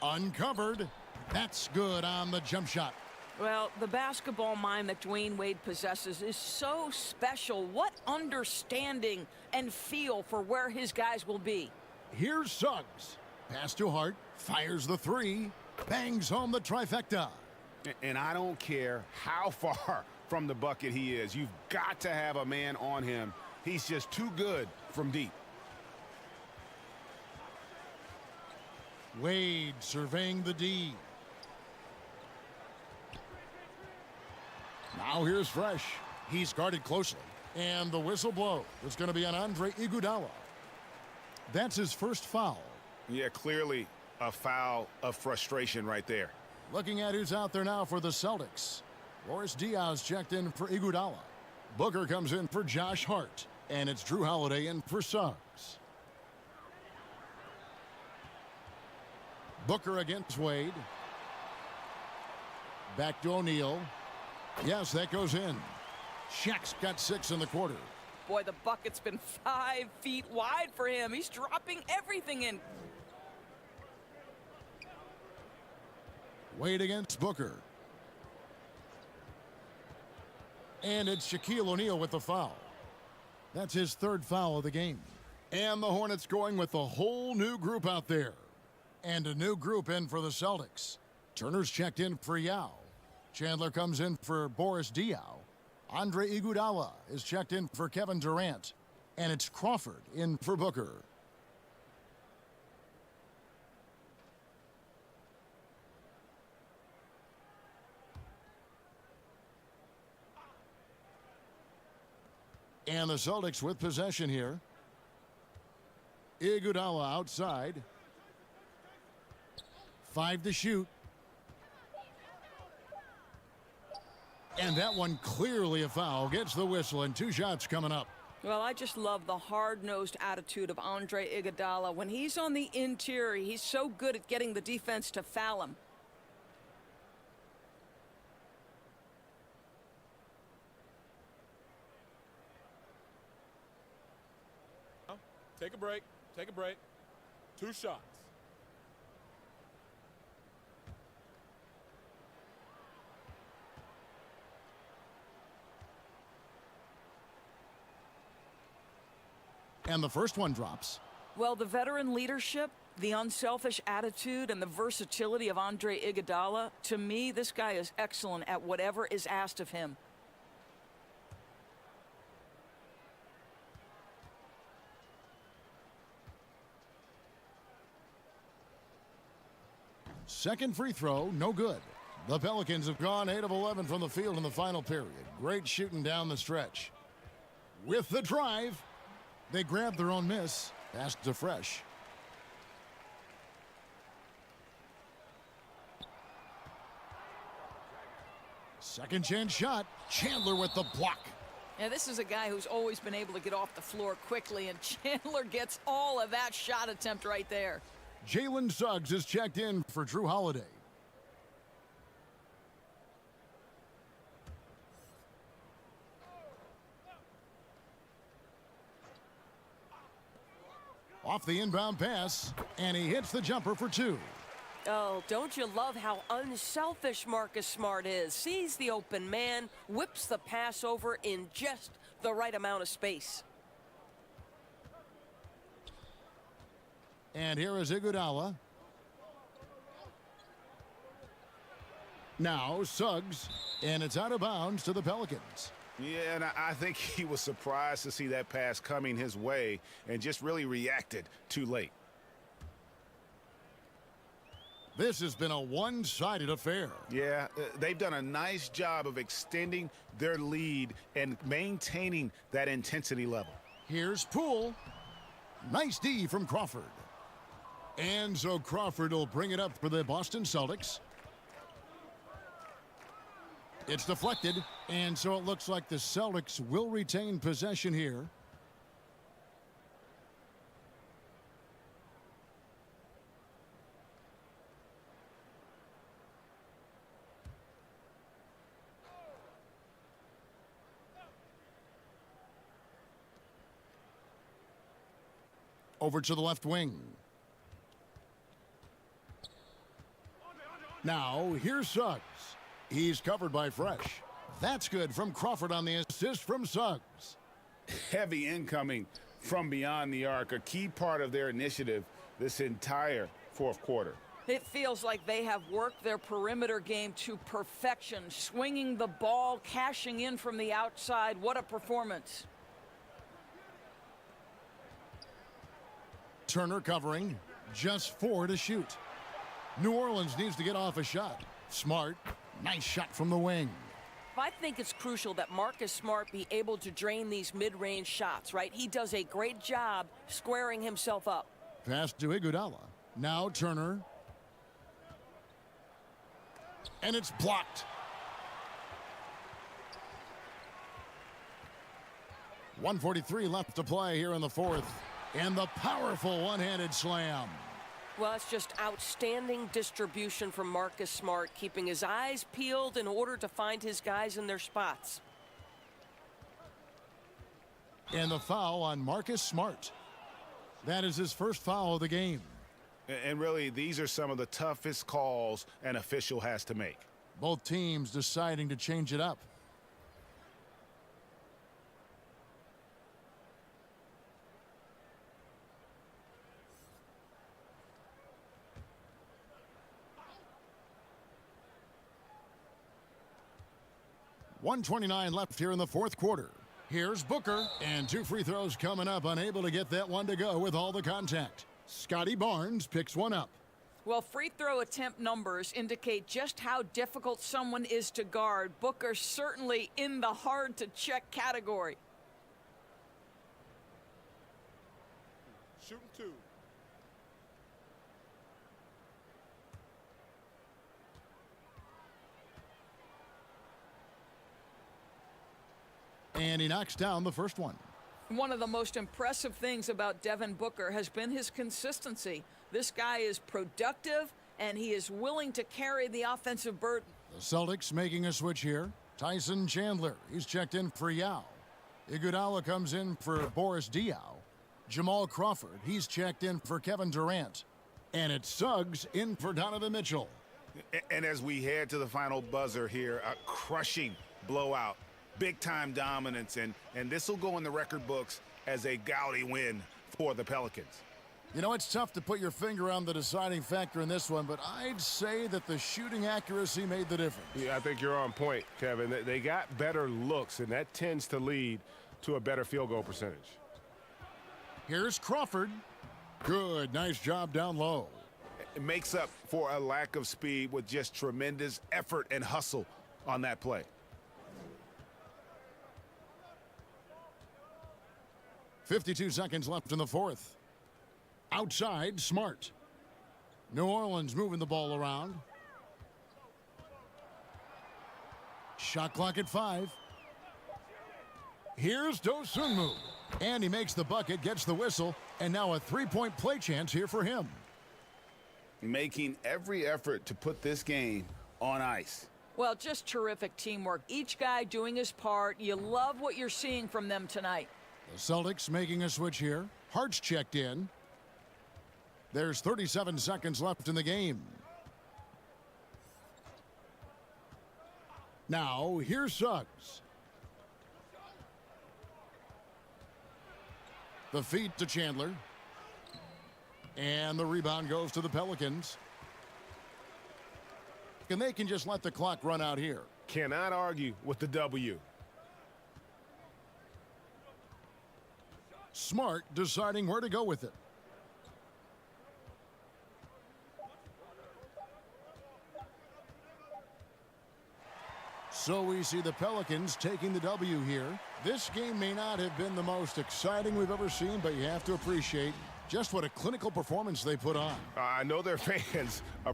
Uncovered. That's good on the jump shot. Well, the basketball mind that Dwayne Wade possesses is so special. What understanding and feel for where his guys will be. Here's Suggs. Pass to Hart. Fires the 3. Bangs home the trifecta. And I don't care how far from the bucket he is. You've got to have a man on him. He's just too good from deep. Wade surveying the D. Now here's Fresh. He's guarded closely. And the whistle blow is going to be on Andre Iguodala. That's his first foul. Yeah, clearly a foul of frustration right there. Looking at who's out there now for the Celtics. Boris Diaw's checked in for Iguodala. Booker comes in for Josh Hart. And it's Drew Holiday in for Suggs. Booker against Wade. Back to O'Neal. Yes, that goes in. Shaq's got 6 in the quarter. Boy, the bucket's been 5 feet wide for him. He's dropping everything in. Wade against Booker. And it's Shaquille O'Neal with the foul. That's his 3rd foul of the game. And the Hornets going with a whole new group out there. And a new group in for the Celtics. Turner's checked in for Yao. Chandler comes in for Boris Diaw. Andre Iguodala is checked in for Kevin Durant. And it's Crawford in for Booker. And the Celtics with possession here. Iguodala outside. 5 to shoot. And that one clearly a foul. Gets the whistle and 2 shots coming up. Well, I just love the hard-nosed attitude of Andre Iguodala. When he's on the interior, he's so good at getting the defense to foul him. Take a break. Take a break. 2 shots. And the first one drops. Well, the veteran leadership, the unselfish attitude, and the versatility of Andre Iguodala, to me, this guy is excellent at whatever is asked of him. Second free throw, no good. The Pelicans have gone 8 of 11 from the field in the final period. Great shooting down the stretch. With the drive, they grab their own miss. Pass to Fresh. Second chance shot. Chandler with the block. Yeah, this is a guy who's always been able to get off the floor quickly, and Chandler gets all of that shot attempt right there. Jalen Suggs is checked in for Drew Holiday. Off the inbound pass, and he hits the jumper for 2. Oh, don't you love how unselfish Marcus Smart is? Sees the open man, whips the pass over in just the right amount of space. And here is Iguodala. Now Suggs, and it's out of bounds to the Pelicans. Yeah, and I think he was surprised to see that pass coming his way and just really reacted too late. This has been a one-sided affair. Yeah, they've done a nice job of extending their lead and maintaining that intensity level. Here's Poole. Nice D from Crawford. And so Crawford will bring it up for the Boston Celtics. It's deflected, and so it looks like the Celtics will retain possession here. Over to the left wing. Now, here's Suggs. He's covered by Fresh. That's good from Crawford on the assist from Suggs. Heavy incoming from beyond the arc, a key part of their initiative this entire fourth quarter. It feels like they have worked their perimeter game to perfection, swinging the ball, cashing in from the outside. What a performance. Turner covering, just 4 to shoot. New Orleans needs to get off a shot. Smart, nice shot from the wing. I think it's crucial that Marcus Smart be able to drain these mid-range shots, right? He does a great job squaring himself up. Pass to Iguodala. Now Turner. And it's blocked. .143 left to play here in the fourth. And the powerful one-handed slam. Well, it's just outstanding distribution from Marcus Smart, keeping his eyes peeled in order to find his guys in their spots. And the foul on Marcus Smart. That is his first foul of the game. And really, these are some of the toughest calls an official has to make. Both teams deciding to change it up. .129 left here in the fourth quarter. Here's Booker, and 2 free throws coming up, unable to get that one to go with all the contact. Scotty Barnes picks one up. Well, free throw attempt numbers indicate just how difficult someone is to guard. Booker certainly in the hard-to-check category. Shooting 2. And he knocks down the first one. One of the most impressive things about Devin Booker has been his consistency. This guy is productive, and he is willing to carry the offensive burden. The Celtics making a switch here. Tyson Chandler, he's checked in for Yao. Iguodala comes in for Boris Diaw. Jamal Crawford, he's checked in for Kevin Durant. And it's Suggs in for Donovan Mitchell. And as we head to the final buzzer here, a crushing blowout, big-time dominance, and this will go in the record books as a gaudy win for the Pelicans. You know, it's tough to put your finger on the deciding factor in this one, but I'd say that the shooting accuracy made the difference. Yeah, I think you're on point, Kevin. They got better looks, and that tends to lead to a better field goal percentage. Here's Crawford. Good, nice job down low. It makes up for a lack of speed with just tremendous effort and hustle on that play. .52 seconds left in the fourth. Outside, Smart. New Orleans moving the ball around. Shot clock at 5. Here's Dosunmu. And he makes the bucket, gets the whistle, and now a three-point play chance here for him. Making every effort to put this game on ice. Well, just terrific teamwork. Each guy doing his part. You love what you're seeing from them tonight. The Celtics making a switch here. Hart's checked in. There's 37 seconds left in the game. Now, here's Suggs. The feed to Chandler. And the rebound goes to the Pelicans. And they can just let the clock run out here. Cannot argue with the W. Smart deciding where to go with it. So we see the Pelicans taking the W here. This game may not have been the most exciting we've ever seen, but you have to appreciate just what a clinical performance they put on. I know their fans are